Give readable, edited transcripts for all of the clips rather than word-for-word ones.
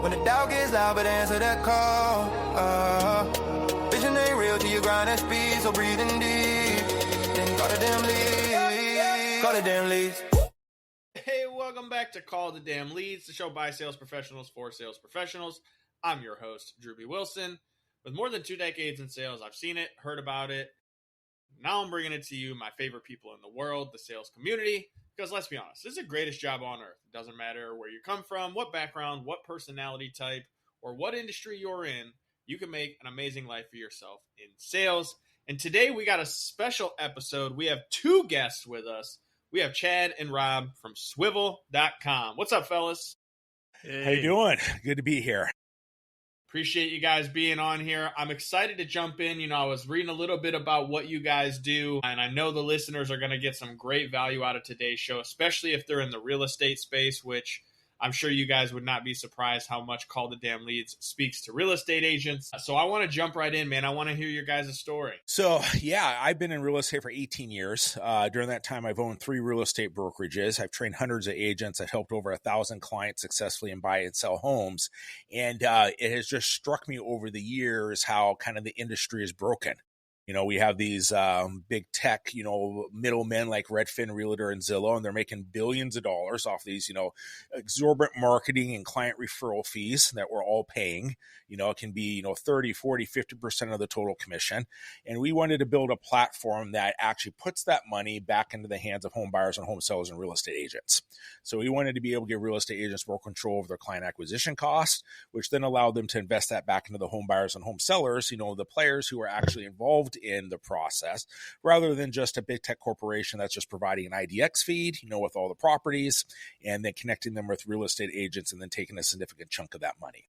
When the doubt gets loud, but answer that call. Vision ain't real till you grind at speed, so breathing deep. Then call the damn leads. Call the damn leads. Hey, welcome back to Call the Damn Leads, the show by sales professionals for sales professionals. I'm your host, Drew B. Wilson. With more than 2 decades in sales, I've seen it, heard about it. Now I'm bringing it to you, my favorite people in the world, the sales community. Because let's be honest, this is the greatest job on earth. It doesn't matter where you come from, what background, what personality type, or what industry you're in. You can make an amazing life for yourself in sales. And today we got a special episode. We have 2 guests with us. We have Chad and Rob from Swyvvl.com. What's up, fellas? Hey. How you doing? Good to be here. Appreciate you guys being on here. I'm excited to jump in. You know, I was reading a little bit about what you guys do, and I know the listeners are going to get some great value out of today's show, especially if they're in the real estate space, which I'm sure you guys would not be surprised how much Call the Damn Leads speaks to real estate agents. So I want to jump right in, man. I want to hear your guys' story. So, yeah, I've been in real estate for 18 years. During that time, I've owned 3 real estate brokerages. I've trained hundreds of agents. I've helped over 1,000 clients successfully in buy and sell homes. And it has just struck me over the years how kind of the industry is broken. You know, we have these big tech, middlemen like Redfin, Realtor, and Zillow, and they're making billions of dollars off these, exorbitant marketing and client referral fees that we're all paying. It can be, 30, 40, 50% of the total commission. And we wanted to build a platform that actually puts that money back into the hands of home buyers and home sellers and real estate agents. So we wanted to be able to give real estate agents more control over their client acquisition costs, which then allowed them to invest that back into the home buyers and home sellers, the players who are actually involved in the process, rather than just a big tech corporation that's just providing an IDX feed, with all the properties, and then connecting them with real estate agents and then taking a significant chunk of that money.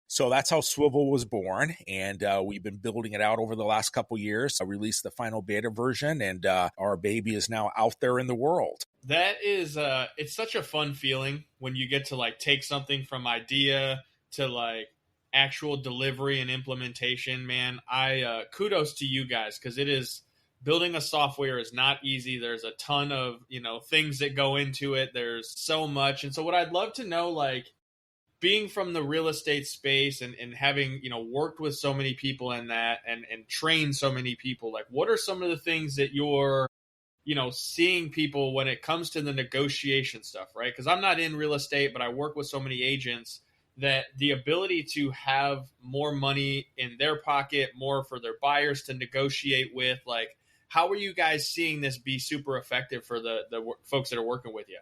So that's how Swyvvl was born, and we've been building it out over the last couple years. I released the final beta version, and our baby is now out there in the world. That is, it's such a fun feeling when you get to take something from idea to actual delivery and implementation, man. I kudos to you guys, because it is, building a software is not easy. There's a ton of, things that go into it. There's so much. And so what I'd love to know, being from the real estate space and having, worked with so many people in that and trained so many people, what are some of the things that you're, seeing people when it comes to the negotiation stuff, right? Because I'm not in real estate, but I work with so many agents that the ability to have more money in their pocket, more for their buyers to negotiate with, how are you guys seeing this be super effective for the folks that are working with you?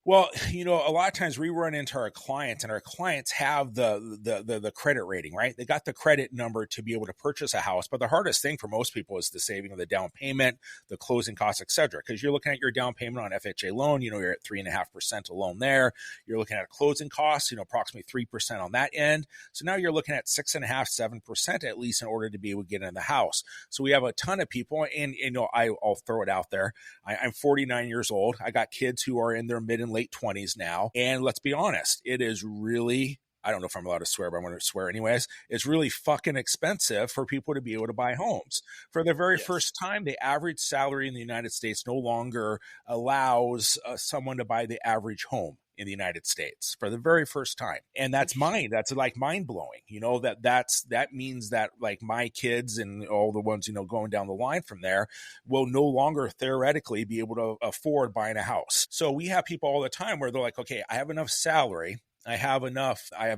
Well, a lot of times we run into our clients, and our clients have the credit rating, right? They got the credit number to be able to purchase a house. But the hardest thing for most people is the saving of the down payment, the closing costs, et cetera. Because you're looking at your down payment on FHA loan, you're at 3.5% alone there. You're looking at closing costs, approximately 3% on that end. So now you're looking at 6.5%, 7% at least in order to be able to get in the house. So we have a ton of people, and I'll throw it out there. I'm 49 years old. I got kids who are in their mid and late 20s now. And let's be honest, it is really, I don't know if I'm allowed to swear, but I'm going to swear anyways. It's really fucking expensive for people to be able to buy homes. For the very first time, the average salary in the United States no longer allows someone to buy the average home in the United States for the very first time. And that's that's mind blowing, that means that my kids and all the ones, going down the line from there will no longer theoretically be able to afford buying a house. So we have people all the time where they're like, okay, I have enough salary. I have a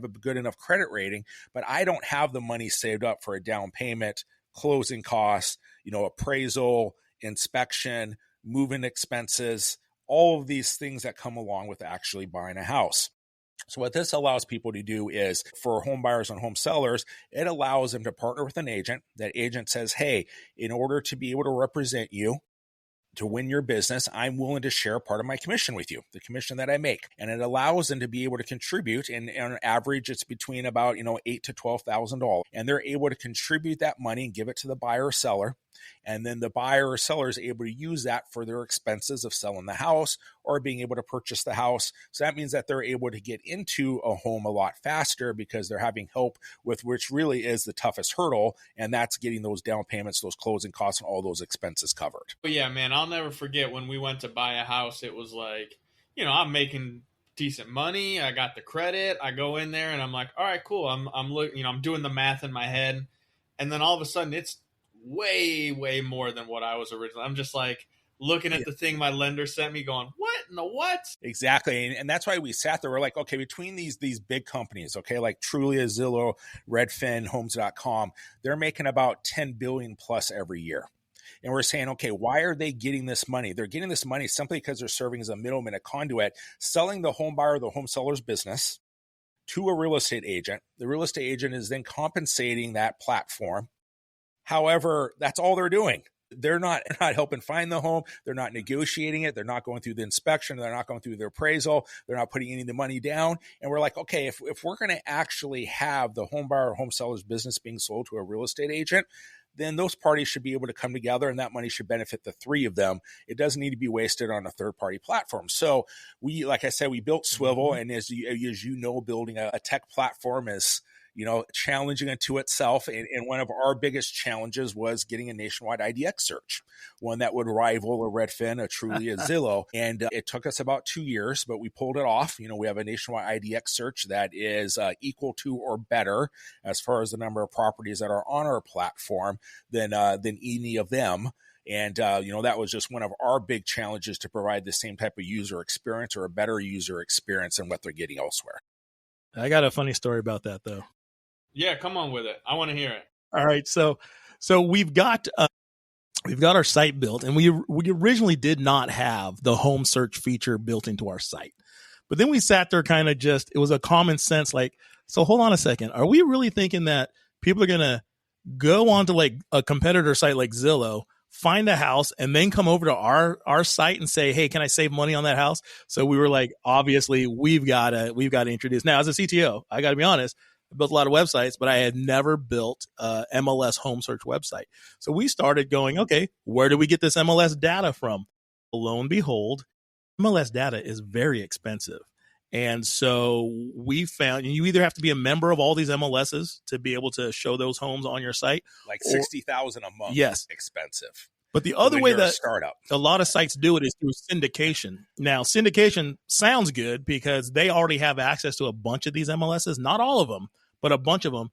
good enough credit rating, but I don't have the money saved up for a down payment, closing costs, appraisal, inspection, moving expenses, all of these things that come along with actually buying a house. So what this allows people to do is, for home buyers and home sellers, it allows them to partner with an agent. That agent says, hey, in order to be able to represent you, to win your business, I'm willing to share part of my commission with you, the commission that I make. And it allows them to be able to contribute. And on average, it's between about, $8,000 to $12,000. And they're able to contribute that money and give it to the buyer or seller. And then the buyer or seller is able to use that for their expenses of selling the house or being able to purchase the house. So that means that they're able to get into a home a lot faster because they're having help with which really is the toughest hurdle. And that's getting those down payments, those closing costs, and all those expenses covered. But yeah, man, I'll never forget when we went to buy a house. It was I'm making decent money. I got the credit. I go in there and I'm like, all right, cool. I'm doing the math in my head. And then all of a sudden it's way, way more than what I was originally. I'm just like looking at the thing my lender sent me going, what in the what? Exactly. And that's why we sat there. We're like, okay, between these big companies, okay, like Trulia, Zillow, Redfin, Homes.com, they're making about 10 billion plus every year. And we're saying, okay, why are they getting this money? They're getting this money simply because they're serving as a middleman, a conduit, selling the home buyer, the home seller's business to a real estate agent. The real estate agent is then compensating that platform. However, that's all they're doing. They're not helping find the home. They're not negotiating it. They're not going through the inspection. They're not going through the appraisal. They're not putting any of the money down. And we're like, okay, if we're going to actually have the home buyer or home seller's business being sold to a real estate agent, then those parties should be able to come together and that money should benefit the three of them. It doesn't need to be wasted on a third-party platform. So we, like I said, we built Swÿvvl, and as you know, building a tech platform is, challenging unto itself. And one of our biggest challenges was getting a nationwide IDX search, one that would rival a Redfin, a Trulia, a Zillow. And it took us about 2 years, but we pulled it off. We have a nationwide IDX search that is equal to or better as far as the number of properties that are on our platform than any of them. And, that was just one of our big challenges, to provide the same type of user experience or a better user experience than what they're getting elsewhere. I got a funny story about that, though. Yeah, come on with it. I want to hear it. All right. So we've got our site built, and we originally did not have the home search feature built into our site. But then we sat there it was a common sense, like, so hold on a second. Are we really thinking that people are going to go onto like a competitor site like Zillow, find a house, and then come over to our site and say, hey, can I save money on that house? So we were like, obviously we've got to introduce. Now, as a CTO, I got to be honest, I built a lot of websites, but I had never built a MLS home search website. So we started going, okay, where do we get this MLS data from? Lo and behold, MLS data is very expensive. And so we found you either have to be a member of all these MLSs to be able to show those homes on your site. Like $60,000 a month. Yes. Expensive. But the other way that startup, a lot of sites do it is through syndication. Now, syndication sounds good because they already have access to a bunch of these MLSs, not all of them, but a bunch of them.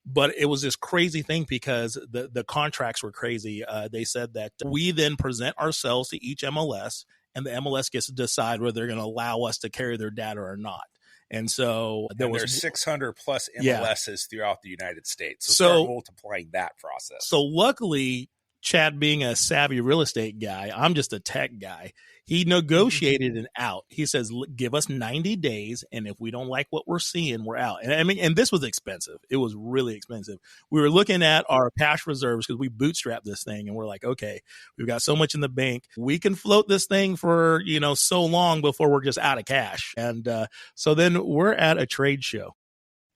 But it was this crazy thing because the contracts were crazy. They said that we then present ourselves to each MLS, and the MLS gets to decide whether they're going to allow us to carry their data or not. And so there's 600 plus MLSs throughout the United States. So start multiplying that process. So luckily, Chad being a savvy real estate guy, I'm just a tech guy. He negotiated an out. He says, give us 90 days. And if we don't like what we're seeing, we're out. And this was expensive. It was really expensive. We were looking at our cash reserves because we bootstrapped this thing. And we're like, okay, we've got so much in the bank. We can float this thing for, so long before we're just out of cash. And so then we're at a trade show.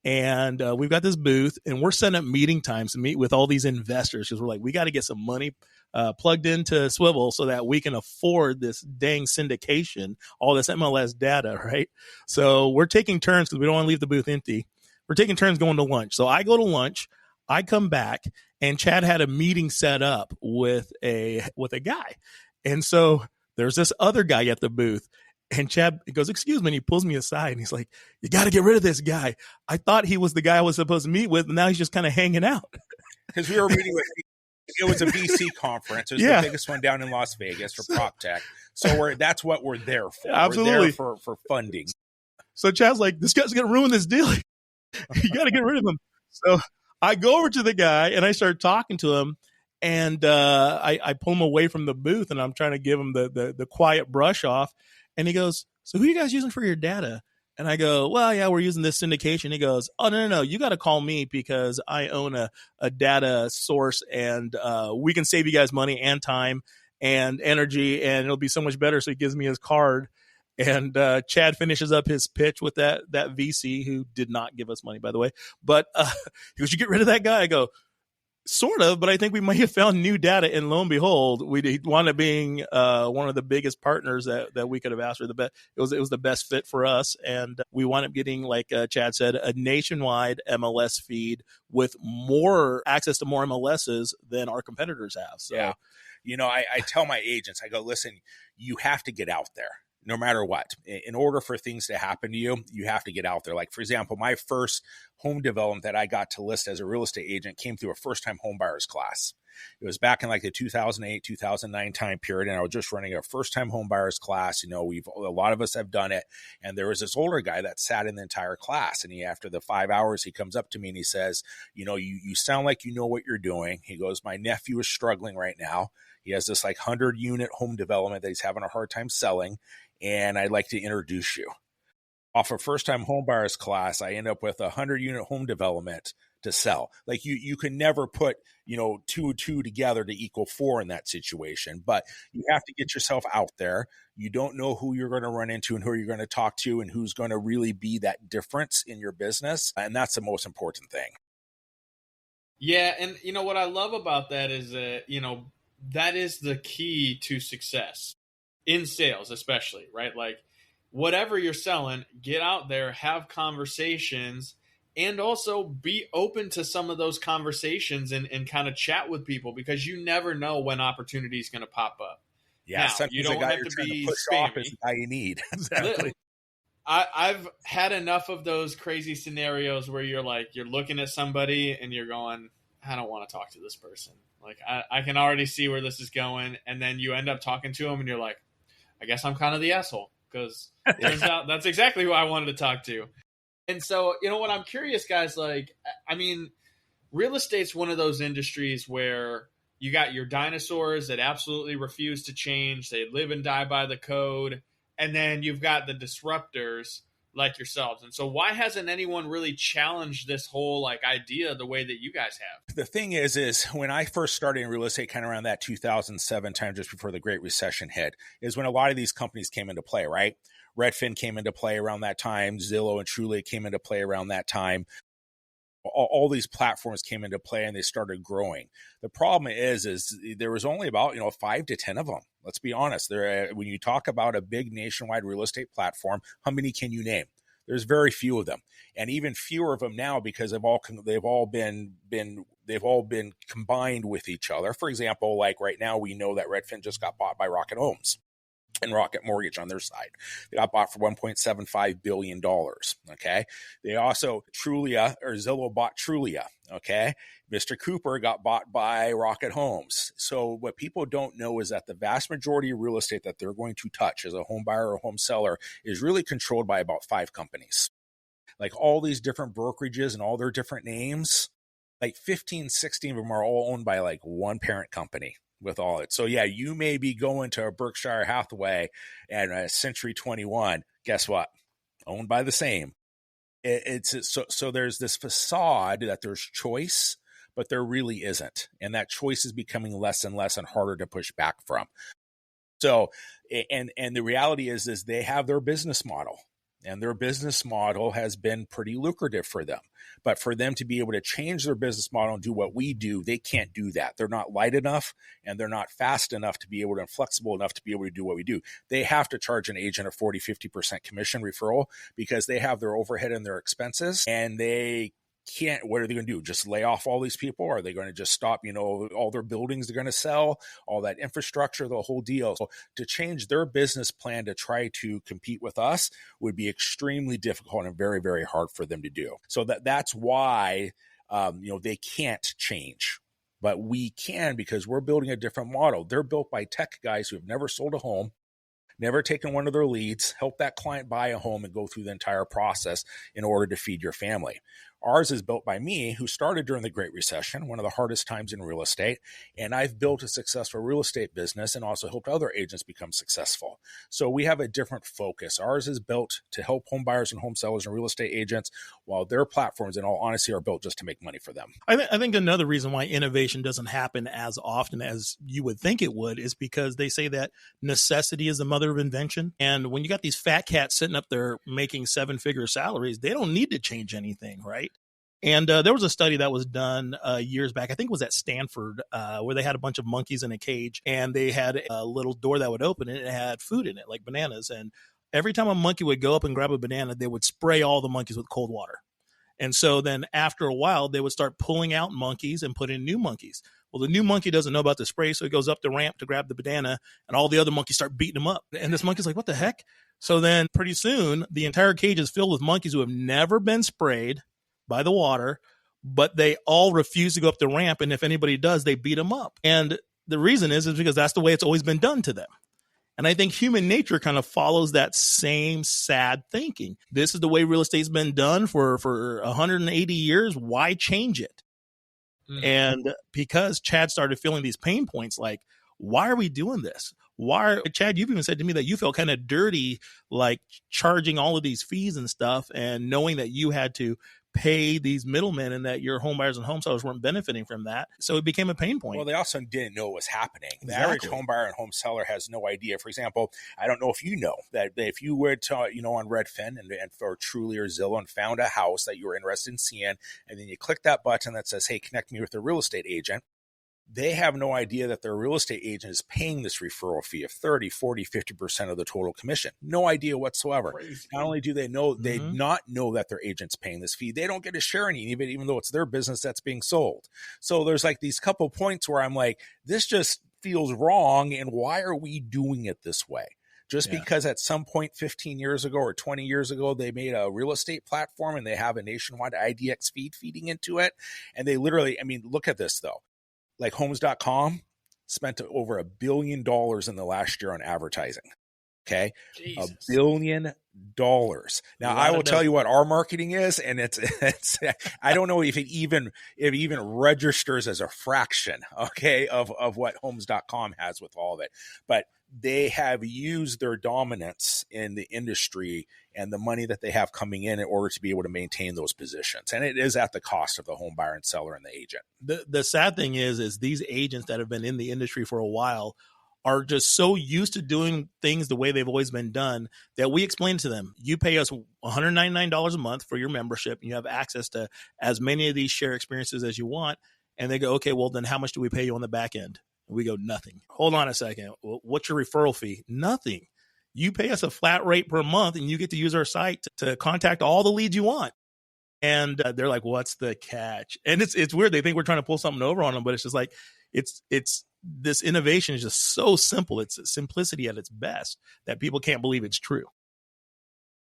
And we've got this booth, and we're setting up meeting times to meet with all these investors because we're like, we got to get some money plugged into Swÿvvl so that we can afford this dang syndication, all this MLS data, right? So we're taking turns because we don't want to leave the booth empty. We're taking turns going to lunch. So I go to lunch, I come back, and Chad had a meeting set up with a guy. And so there's this other guy at the booth. And Chad goes, excuse me, and he pulls me aside, and he's like, you got to get rid of this guy. I thought he was the guy I was supposed to meet with, and now he's just kind of hanging out. Because we were meeting with, it was a VC conference. It was the biggest one down in Las Vegas for PropTech. So that's what we're there for. Absolutely. We're there for funding. So Chad's like, this guy's going to ruin this deal. You got to get rid of him. So I go over to the guy, and I start talking to him. And I pull him away from the booth, and I'm trying to give him the quiet brush off. And he goes, so who are you guys using for your data? And I go, well, yeah, we're using this syndication. He goes, oh, no. You got to call me because I own a data source, and we can save you guys money and time and energy, and it'll be so much better. So he gives me his card. And Chad finishes up his pitch with that VC, who did not give us money, by the way. But he goes, you get rid of that guy? I go, sort of, but I think we might have found new data, and lo and behold, we wound up being one of the biggest partners that we could have asked for. It was the best fit for us, and we wound up getting, like Chad said, a nationwide MLS feed with more access to more MLSs than our competitors have. So, yeah, I tell my agents, I go, listen, you have to get out there. no matter what. In order for things to happen to you, you have to get out there. Like, for example, my first home development that I got to list as a real estate agent came through a first-time home buyers class. It was back in like the 2008, 2009 time period, and I was just running a first-time home buyers class. A lot of us have done it, and there was this older guy that sat in the entire class, and after the 5 hours, he comes up to me and he says, you sound like you know what you're doing. He goes, my nephew is struggling right now. He has this like 100-unit home development that he's having a hard time selling, and I'd like to introduce you. Off a first-time home buyers class, I end up with a 100-unit home development to sell. Like you can never put, 2 and 2 together to equal 4 in that situation, but you have to get yourself out there. You don't know who you're going to run into and who you're going to talk to and who's going to really be that difference in your business. And that's the most important thing. Yeah. And what I love about that is that, that is the key to success in sales, especially, right? Like whatever you're selling, get out there, have conversations, and also be open to some of those conversations and kind of chat with people, because you never know when opportunity is going to pop up. Yeah, now, you don't have to be spammy. Is the guy you need. Exactly. I've had enough of those crazy scenarios where you're looking at somebody and you're going, I don't want to talk to this person. Like I can already see where this is going. And then you end up talking to them and you're like, I guess I'm kind of the asshole, because it turns out that's exactly who I wanted to talk to. And so, what I'm curious, guys, real estate's one of those industries where you got your dinosaurs that absolutely refuse to change. They live and die by the code. And then you've got the disruptors like yourselves. And so why hasn't anyone really challenged this whole idea the way that you guys have? The thing is when I first started in real estate, kind of around that 2007 time, just before the Great Recession hit, is when a lot of these companies came into play, right? Redfin came into play around that time. Zillow and Trulia came into play around that time. All these platforms came into play and they started growing. The problem is there was only about 5 to 10 of them. Let's be honest. When you talk about a big nationwide real estate platform, how many can you name? There's very few of them, and even fewer of them now because they've all been combined with each other. For example, like right now, we know that Redfin just got bought by Rocket Homes and Rocket Mortgage on their side. They got bought for $1.75 billion. Okay. They also Zillow bought Trulia. Okay. Mr. Cooper got bought by Rocket Homes. So what people don't know is that the vast majority of real estate that they're going to touch as a home buyer or home seller is really controlled by about 5 companies. Like all these different brokerages and all their different names, like 15, 16 of them are all owned by like one parent company. With all it. So yeah, you may be going to a Berkshire Hathaway and a Century 21. Guess what? Owned by the same. So there's this facade that there's choice, but there really isn't. And that choice is becoming less and less and harder to push back from. So, and the reality is they have their business model. And their business model has been pretty lucrative for them. But for them to be able to change their business model and do what we do, they can't do that. They're not light enough and they're not fast enough to be able to, and flexible enough to be able to do what we do. They have to charge an agent a 40, 50% commission referral because they have their overhead and their expenses, and they can't. What are they going to do? Just lay off all these people? Are they going to just stop, all their buildings they're going to sell, all that infrastructure, the whole deal? So to change their business plan to try to compete with us would be extremely difficult and very, very hard for them to do. So that's why, they can't change, but we can, because we're building a different model. They're built by tech guys who have never sold a home, never taken one of their leads, help that client buy a home and go through the entire process in order to feed your family. Ours is built by me, who started during the Great Recession, one of the hardest times in real estate. And I've built a successful real estate business and also helped other agents become successful. So we have a different focus. Ours is built to help home buyers and home sellers and real estate agents, while their platforms, in all honesty, are built just to make money for them. I think another reason why innovation doesn't happen as often as you would think it would is because they say that necessity is the mother of invention. And when you got these fat cats sitting up there making 7-figure salaries, they don't need to change anything, right? And there was a study that was done years back, I think it was at Stanford, where they had a bunch of monkeys in a cage, and they had a little door that would open and it had food in it, like bananas. And every time a monkey would go up and grab a banana, they would spray all the monkeys with cold water. And so then after a while, they would start pulling out monkeys and put in new monkeys. Well, the new monkey doesn't know about the spray, so he goes up the ramp to grab the banana, and all the other monkeys start beating him up. And this monkey's like, what the heck? So then pretty soon, the entire cage is filled with monkeys who have never been sprayed by the water, but they all refuse to go up the ramp. And if anybody does, they beat them up. And the reason is because that's the way it's always been done to them. And I think human nature kind of follows that same sad thinking. This is the way real estate's been done for 180 years. Why change it? And because Chad started feeling these pain points, like, why are we doing this? Chad, you've even said to me that you felt kind of dirty, like charging all of these fees and stuff, and knowing that you had to pay these middlemen and that your home buyers and home sellers weren't benefiting from that. So it became a pain point. Well, they also didn't know what was happening. The Exactly. average home buyer and home seller has no idea. For example, I don't know if you know that if you were to, on Redfin and for Truly or Zillow and found a house that you were interested in seeing, and then you click that button that says, hey, connect me with a real estate agent, they have no idea that their real estate agent is paying this referral fee of 30, 40, 50% of the total commission. No idea whatsoever. Crazy. Not only do they know, they not know that their agent's paying this fee, they don't get a share in any of it, even though it's their business that's being sold. So there's like these couple points where I'm like, this just feels wrong. And why are we doing it this way? Just because at some point 15 years ago or 20 years ago, they made a real estate platform and they have a nationwide IDX feed feeding into it. And they literally, look at this though. Like Homes.com spent over $1 billion in the last year on advertising. Okay. Jesus. $1 billion. Now I will tell you what our marketing is. And it's, I don't know if it even registers as a fraction, okay, of what Homes.com has with all of it, but they have used their dominance in the industry and the money that they have coming in order to be able to maintain those positions. And it is at the cost of the home buyer and seller and the agent. The sad thing is these agents that have been in the industry for a while are just so used to doing things the way they've always been done that we explain to them, you pay us $199 a month for your membership and you have access to as many of these share experiences as you want. And they go, okay, well then how much do we pay you on the back end? And we go, nothing. Hold on a second. What's your referral fee? Nothing. You pay us a flat rate per month and you get to use our site to contact all the leads you want. And they're like, what's the catch? And it's weird. They think we're trying to pull something over on them, but it's just like, it's this innovation is just so simple. It's simplicity at its best that people can't believe it's true.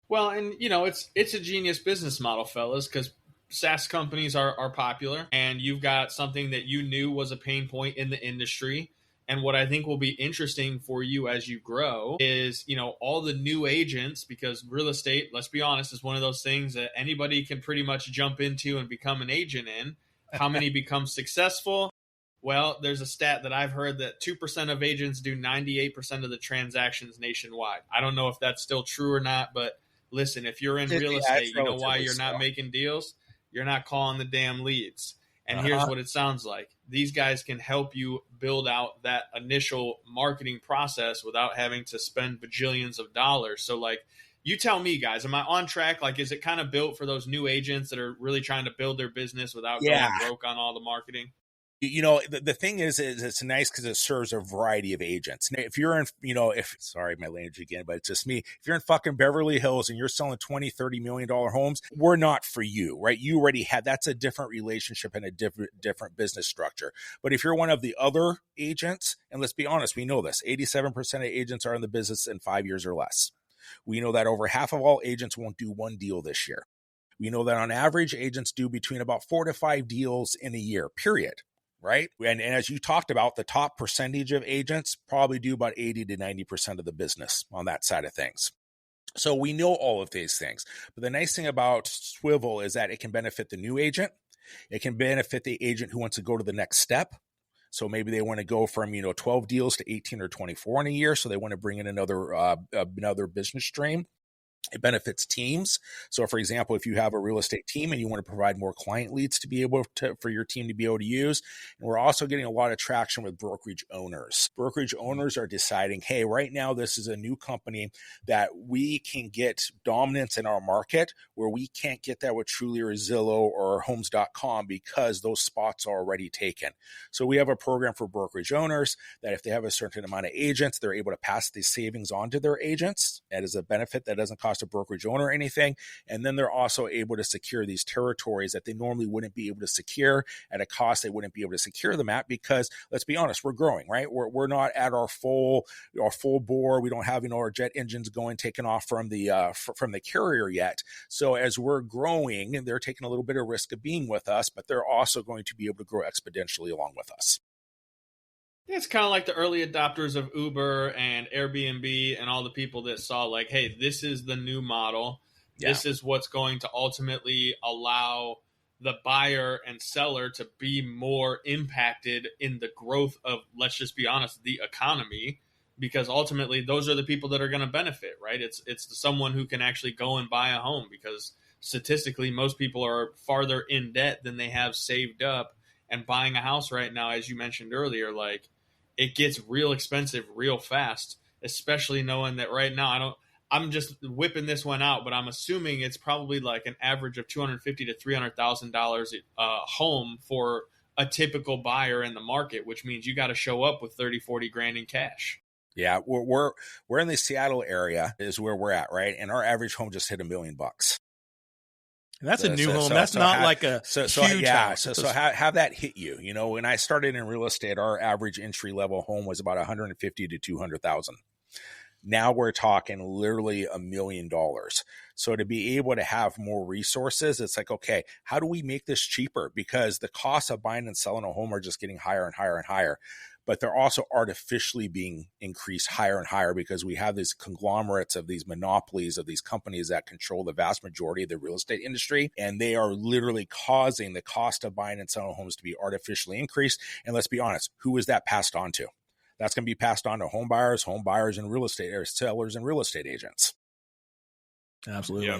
Well, and it's a genius business model, fellas, because SaaS companies are popular, and you've got something that you knew was a pain point in the industry. And what I think will be interesting for you as you grow is, all the new agents, because real estate, let's be honest, is one of those things that anybody can pretty much jump into and become an agent in. How many become successful? Well, there's a stat that I've heard that 2% of agents do 98% of the transactions nationwide. I don't know if that's still true or not, but listen, if you're in real estate, you know why you're not making deals? You're not calling the damn leads. And here's what it sounds like. These guys can help you build out that initial marketing process without having to spend bajillions of dollars. So like, you tell me, guys, am I on track? Like, is it kind of built for those new agents that are really trying to build their business without going broke on all the marketing? The thing is it's nice because it serves a variety of agents. If you're in, sorry, my language again, but it's just me. If you're in fucking Beverly Hills and you're selling $20, $30 million homes, we're not for you, right? You already had, that's a different relationship and a different business structure. But if you're one of the other agents, and let's be honest, we know this, 87% of agents are in the business in 5 years or less. We know that over half of all agents won't do one deal this year. We know that on average, agents do between about 4 to 5 deals in a year, period. Right. And as you talked about, the top percentage of agents probably do about 80 to 90% of the business on that side of things. So we know all of these things. But the nice thing about Swÿvvl is that it can benefit the new agent. It can benefit the agent who wants to go to the next step. So maybe they want to go from, 12 deals to 18 or 24 in a year. So they want to bring in another business stream. It benefits teams. So for example, if you have a real estate team and you want to provide more client leads to be able to, for your team to be able to use. And we're also getting a lot of traction with brokerage owners. Brokerage owners are deciding, hey, right now, this is a new company that we can get dominance in our market where we can't get that with Truly or Zillow or Homes.com because those spots are already taken. So we have a program for brokerage owners that if they have a certain amount of agents, they're able to pass these savings on to their agents. That is a benefit that doesn't cost cost of brokerage owner or anything. And then they're also able to secure these territories that they normally wouldn't be able to secure at a cost they wouldn't be able to secure them at, because let's be honest, we're growing, right? We're not at our full bore. We don't have, our jet engines going, taking off from the carrier yet. So as we're growing, they're taking a little bit of risk of being with us, but they're also going to be able to grow exponentially along with us. It's kind of like the early adopters of Uber and Airbnb and all the people that saw like, hey, this is the new model. Yeah. This is what's going to ultimately allow the buyer and seller to be more impacted in the growth of, let's just be honest, the economy, because ultimately those are the people that are going to benefit, right? It's someone who can actually go and buy a home, because statistically most people are farther in debt than they have saved up. And buying a house right now, as you mentioned earlier, like, it gets real expensive real fast, especially knowing that right now I'm just whipping this one out, but I'm assuming it's probably like an average of $250,000 to $300,000 home for a typical buyer in the market, which means you got to show up with 30, 40 grand in cash. Yeah, we're in the Seattle area is where we're at, right? And our average home just hit $1 million. And that's a new home. That's not like a huge house. So have that hit you. When I started in real estate, our average entry level home was about $150,000 to $200,000. Now we're talking literally $1 million. So to be able to have more resources, it's like, okay, how do we make this cheaper? Because the costs of buying and selling a home are just getting higher and higher and higher. But they're also artificially being increased higher and higher because we have these conglomerates of these monopolies of these companies that control the vast majority of the real estate industry. And they are literally causing the cost of buying and selling homes to be artificially increased. And let's be honest, who is that passed on to? That's going to be passed on to home buyers and real estate, or sellers and real estate agents. Absolutely. Yeah.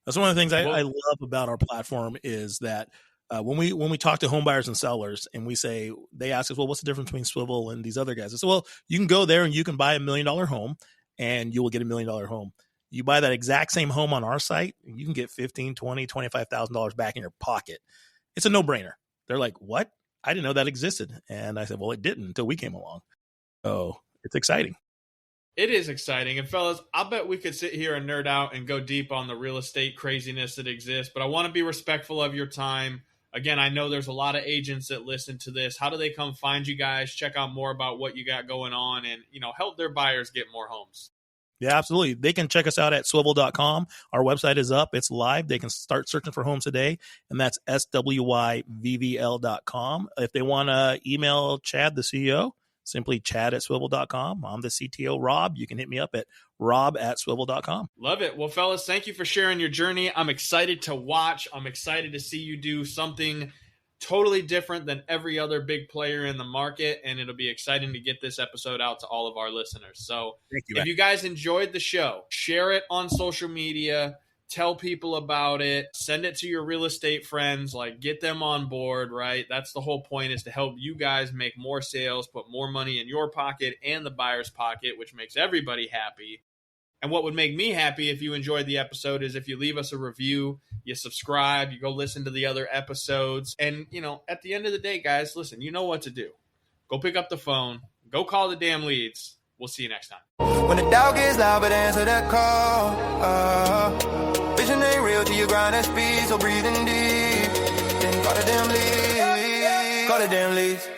That's one of the things I love about our platform is that when we talk to home buyers and sellers and they ask us, well, what's the difference between Swÿvvl and these other guys? I said, well, you can go there and you can buy $1 million home and you will get $1 million home. You buy that exact same home on our site, and you can get $15,000, $20,000, $25,000 back in your pocket. It's a no-brainer. They're like, what? I didn't know that existed. And I said, well, it didn't until we came along. So it's exciting. It is exciting. And fellas, I'll bet we could sit here and nerd out and go deep on the real estate craziness that exists, but I want to be respectful of your time. Again, I know there's a lot of agents that listen to this. How do they come find you guys, check out more about what you got going on, and help their buyers get more homes? Yeah, absolutely. They can check us out at Swyvvl.com. Our website is up. It's live. They can start searching for homes today, and that's Swyvvl.com. If they want to email Chad, the CEO, simply chad@Swyvvl.com. I'm the CTO, Rob. You can hit me up at rob@Swyvvl.com. Love it. Well, fellas, thank you for sharing your journey. I'm excited to watch. I'm excited to see you do something totally different than every other big player in the market, and it'll be exciting to get this episode out to all of our listeners. So if you guys enjoyed the show, share it on social media. Tell people about it. Send it to your real estate friends. Like, get them on board, right? That's the whole point, is to help you guys make more sales, put more money in your pocket and the buyer's pocket, which makes everybody happy. And what would make me happy if you enjoyed the episode is if you leave us a review, you subscribe, you go listen to the other episodes. And, at the end of the day, guys, listen, you know what to do. Go pick up the phone. Go call the damn leads. We'll see you next time. When the doubt gets loud, but answer that call. Vision ain't real till you grind that speed, so breathing deep. Then call the damn leads. Call the damn leads.